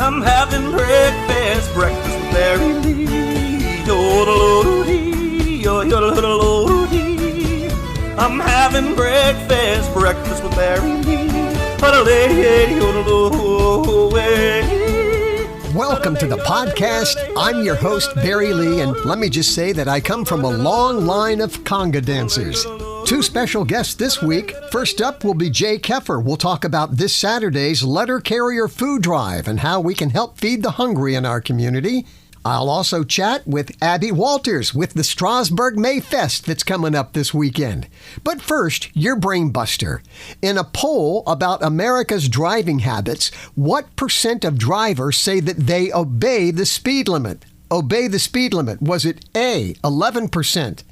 I'm having breakfast with Mary Lee. Yo-do-do-do-dee. I'm having breakfast with Mary Lee. Welcome to the podcast. I'm your host, Barry Lee, and let me just say that I come from a long line of conga dancers. Two special guests this week. First up will be Jay Keffer. We'll talk about this Saturday's Letter Carrier Food Drive and how we can help feed the hungry in our community. I'll also chat with Abby Walters with the Strasburg Mayfest that's coming up this weekend. But first, your brain buster. In a poll about America's driving habits, what percent of drivers say that they obey the speed limit? Obey the speed limit. Was it A, 11%,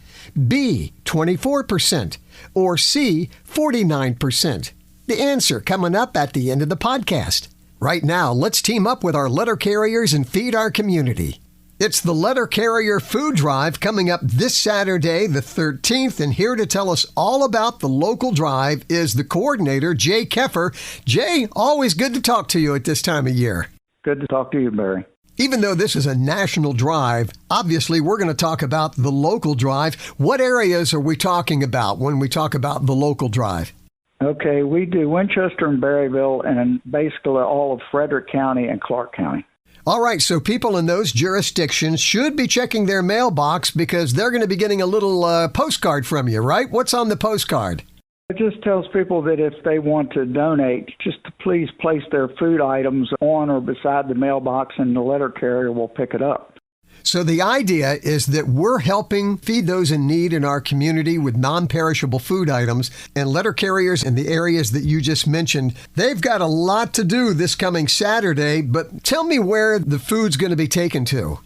B, 24%, or C, 49%? The answer coming up at the end of the podcast. Right now, let's team up with our letter carriers and feed our community. It's the Letter Carrier Food Drive coming up this Saturday, the 13th, and here to tell us all about the local drive is the coordinator, Jay Keffer. Jay, always good to talk to you at this time of year. Good to talk to you, Barry. Even though this is a national drive, obviously we're going to talk about the local drive. What areas are we talking about when we talk about the local drive? Okay, we do Winchester and Berryville and basically all of Frederick County and Clarke County. All right, so people in those jurisdictions should be checking their mailbox because they're going to be getting a little postcard from you, right? What's on the postcard? It just tells people that if they want to donate, just to please place their food items on or beside the mailbox and the letter carrier will pick it up. So the idea is that we're helping feed those in need in our community with non-perishable food items, and letter carriers in the areas that you just mentioned, they've got a lot to do this coming Saturday, but tell me where the food's going to be taken to.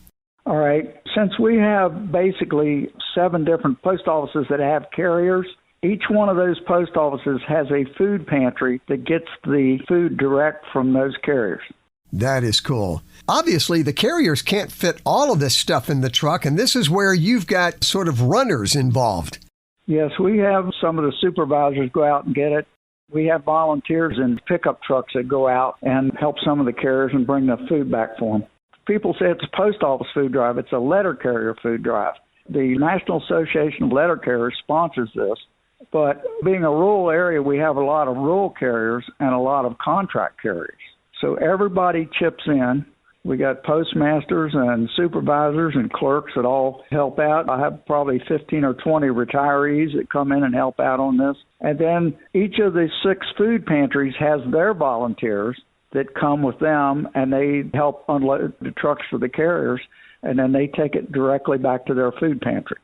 All right. Since we have basically 7 different post offices that have carriers, each one of those post offices has a food pantry that gets the food direct from those carriers. That is cool. Obviously, the carriers can't fit all of this stuff in the truck, and this is where you've got sort of runners involved. Yes, we have some of the supervisors go out and get it. We have volunteers and pickup trucks that go out and help some of the carriers and bring the food back for them. People say it's a post office food drive. It's a letter carrier food drive. The National Association of Letter Carriers sponsors this, but being a rural area, we have a lot of rural carriers and a lot of contract carriers. So everybody chips in. We got postmasters and supervisors and clerks that all help out. I have probably 15 or 20 retirees that come in and help out on this. And then each of the 6 food pantries has their volunteers that come with them, and they help unload the trucks for the carriers, and then they take it directly back to their food pantry.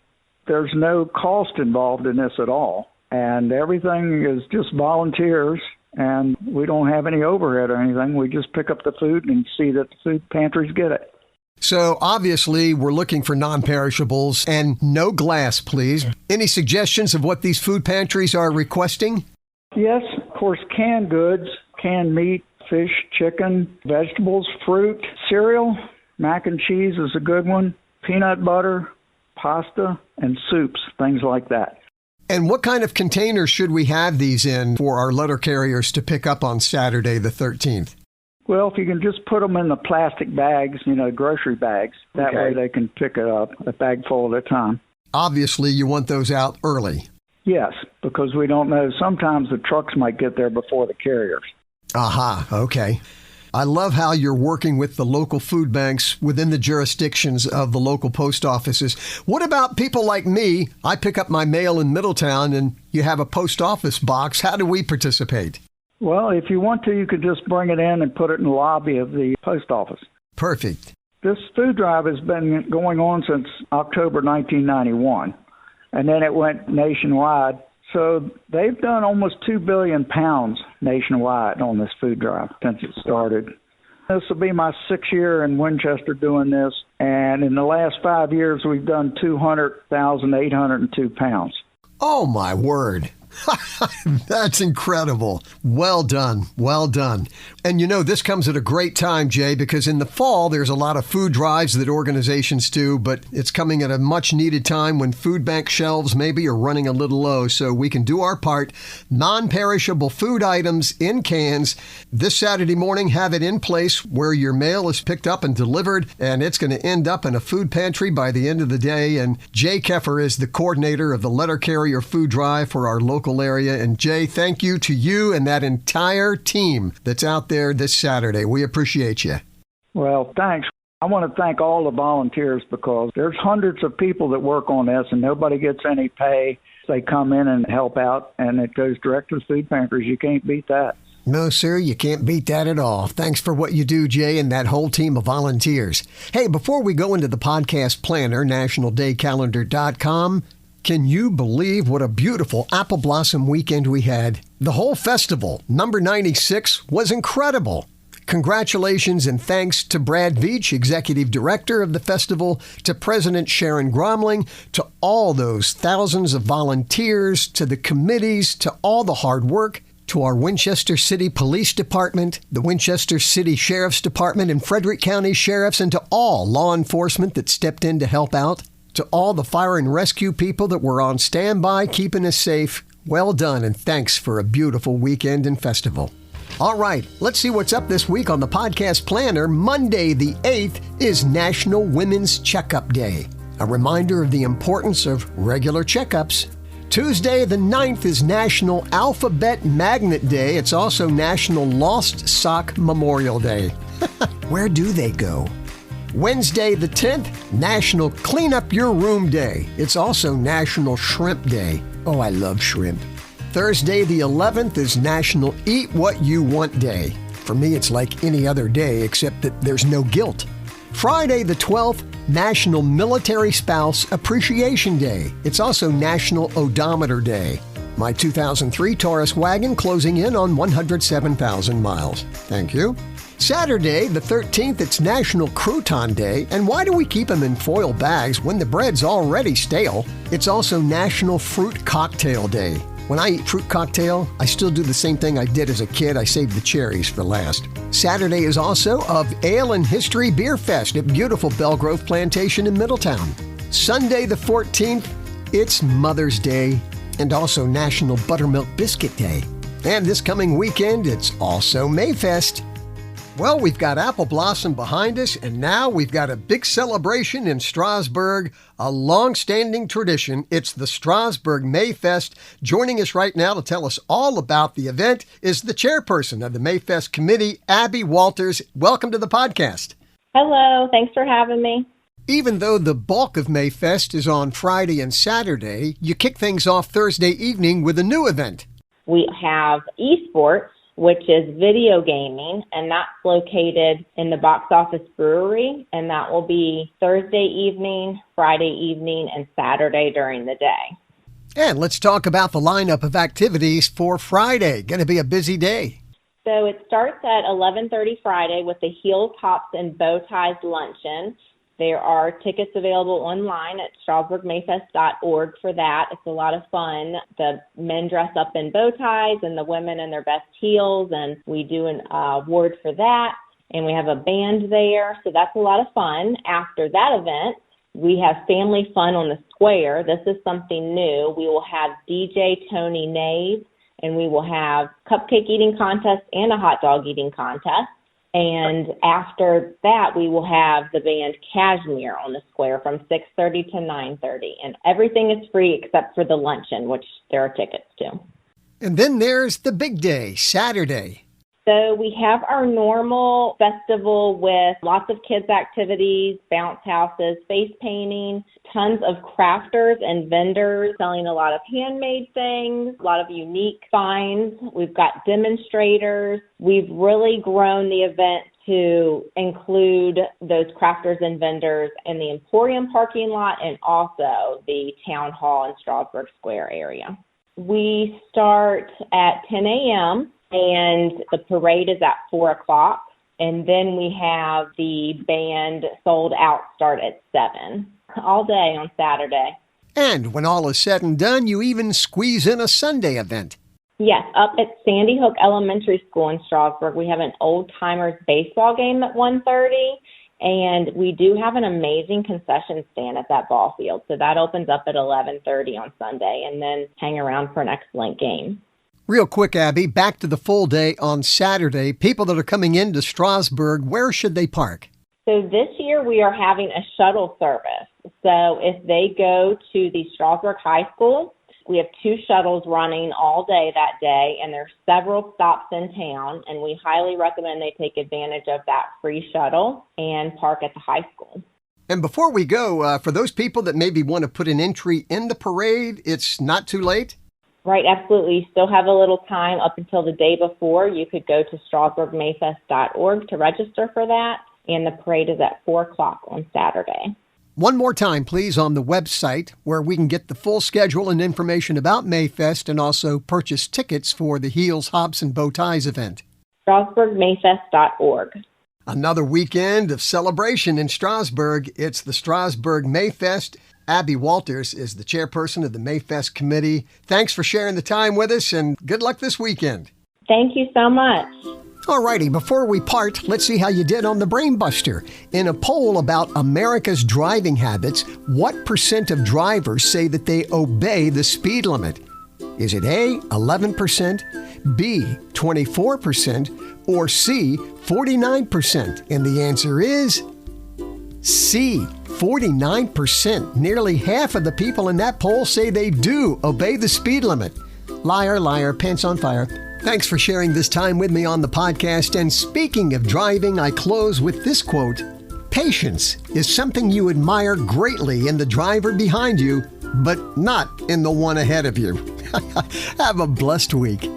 There's no cost involved in this at all, and everything is just volunteers. And we don't have any overhead or anything. We just pick up the food and see that the food pantries get it. So obviously we're looking for non-perishables and no glass, please. Any suggestions of what these food pantries are requesting? Yes, of course, canned goods, canned meat, fish, chicken, vegetables, fruit, cereal, mac and cheese is a good one, peanut butter, pasta, and soups, things like that. And what kind of containers should we have these in for our letter carriers to pick up on Saturday the 13th? Well, if you can just put them in the plastic bags, grocery bags, that way they can pick it up, a bag full at a time. Obviously, you want those out early. Yes, because we don't know. Sometimes the trucks might get there before the carriers. Aha, okay. I love how you're working with the local food banks within the jurisdictions of the local post offices. What about people like me? I pick up my mail in Middletown and you have a post office box. How do we participate? Well, if you want to, you could just bring it in and put it in the lobby of the post office. Perfect. This food drive has been going on since October 1991, and then it went nationwide. So they've done almost 2 billion pounds nationwide on this food drive since it started. This will be my 6th year in Winchester doing this, and in the last 5 years, we've done 200,802 pounds. Oh, my word. That's incredible. Well done. Well done. And you know, this comes at a great time, Jay, because in the fall, there's a lot of food drives that organizations do, but it's coming at a much needed time when food bank shelves maybe are running a little low. So we can do our part. Non-perishable food items in cans. This Saturday morning, have it in place where your mail is picked up and delivered, and it's going to end up in a food pantry by the end of the day. And Jay Keffer is the coordinator of the Letter Carrier Food Drive for our local area. And Jay, thank you to you and that entire team that's out there this Saturday. We appreciate you. Well, thanks. I want to thank all the volunteers because there's hundreds of people that work on this and nobody gets any pay. They come in and help out and it goes direct to the food pantries. You can't beat that. No, sir, you can't beat that at all. Thanks for what you do, Jay, and that whole team of volunteers. Hey, before we go into the podcast planner, nationaldaycalendar.com, can you believe what a beautiful apple blossom weekend we had? The whole festival, number 96, was incredible. Congratulations and thanks to Brad Veach, Executive Director of the festival, to President Sharon Gromling, to all those thousands of volunteers, to the committees, to all the hard work, to our Winchester City Police Department, the Winchester City Sheriff's Department, and Frederick County Sheriffs, and to all law enforcement that stepped in to help out. To all the fire and rescue people that were on standby, keeping us safe, well done and thanks for a beautiful weekend and festival. All right, let's see what's up this week on the podcast planner. Monday the 8th is National Women's Checkup Day, a reminder of the importance of regular checkups. Tuesday the 9th is National Alphabet Magnet Day. It's also National Lost Sock Memorial Day. Where do they go? Wednesday the 10th, National Clean Up Your Room Day. It's also National Shrimp Day. Oh, I love shrimp. Thursday the 11th is National Eat What You Want Day. For me, it's like any other day except that there's no guilt. Friday the 12th, National Military Spouse Appreciation Day. It's also National Odometer Day. My 2003 Taurus wagon closing in on 107,000 miles. Thank you. Saturday, the 13th, it's National Crouton Day. And why do we keep them in foil bags when the bread's already stale? It's also National Fruit Cocktail Day. When I eat fruit cocktail, I still do the same thing I did as a kid. I save the cherries for last. Saturday is also of Ale and History Beer Fest at beautiful Belgrove Plantation in Middletown. Sunday, the 14th, it's Mother's Day and also National Buttermilk Biscuit Day. And this coming weekend, it's also Mayfest. Well, we've got Apple Blossom behind us, and now we've got a big celebration in Strasburg, a long-standing tradition. It's the Strasburg Mayfest. Joining us right now to tell us all about the event is the chairperson of the Mayfest Committee, Abby Walters. Welcome to the podcast. Hello. Thanks for having me. Even though the bulk of Mayfest is on Friday and Saturday, you kick things off Thursday evening with a new event. We have esports, which is video gaming, and that's located in the Box Office Brewery, and that will be Thursday evening, Friday evening, and Saturday during the day. And let's talk about the lineup of activities for Friday. Going to be a busy day. So it starts at 11:30 Friday with the Heel Tops and Bow Ties Luncheon. There are tickets available online at strasburgmayfest.org for that. It's a lot of fun. The men dress up in bow ties and the women in their best heels, and we do an award for that. And we have a band there, so that's a lot of fun. After that event, we have family fun on the square. This is something new. We will have DJ Tony Nave, and we will have cupcake eating contest and a hot dog eating contest. And after that, we will have the band Cashmere on the square from 6:30 to 9:30. And everything is free except for the luncheon, which there are tickets to. And then there's the big day, Saturday. So we have our normal festival with lots of kids' activities, bounce houses, face painting, tons of crafters and vendors selling a lot of handmade things, a lot of unique finds. We've got demonstrators. We've really grown the event to include those crafters and vendors in the Emporium parking lot and also the Town Hall and Strasburg Square area. We start at 10 a.m. and the parade is at 4 o'clock. And then we have the band sold out start at 7 all day on Saturday. And when all is said and done, you even squeeze in a Sunday event. Yes, up at Sandy Hook Elementary School in Strasburg, we have an old-timers baseball game at 1:30, and we do have an amazing concession stand at that ball field. So that opens up at 11:30 on Sunday, and then hang around for an excellent game. Real quick, Abby, back to the full day on Saturday. People that are coming into Strasburg, where should they park? So this year we are having a shuttle service. So if they go to the Strasburg High School, we have 2 shuttles running all day that day, and there's several stops in town, and we highly recommend they take advantage of that free shuttle and park at the high school. And before we go, for those people that maybe want to put an entry in the parade, it's not too late? Right, absolutely. You still have a little time up until the day before. You could go to strasburgmayfest.org to register for that, and the parade is at 4 o'clock on Saturday. One more time, please, on the website where we can get the full schedule and information about Mayfest and also purchase tickets for the Heels, Hops, and Bow Ties event. strasburgmayfest.org. Another weekend of celebration in Strasburg. It's the Strasburg Mayfest. Abby Walters is the chairperson of the Mayfest committee. Thanks for sharing the time with us, and good luck this weekend. Thank you so much. All righty, before we part, let's see how you did on the Brain Buster. In a poll about America's driving habits, what % of drivers say that they obey the speed limit? Is it A, 11%, B, 24%, or C, 49%? And the answer is C, 49%. Nearly half of the people in that poll say they do obey the speed limit. Liar, liar, pants on fire. Thanks for sharing this time with me on the podcast. And speaking of driving, I close with this quote: patience is something you admire greatly in the driver behind you, but not in the one ahead of you. Have a blessed week.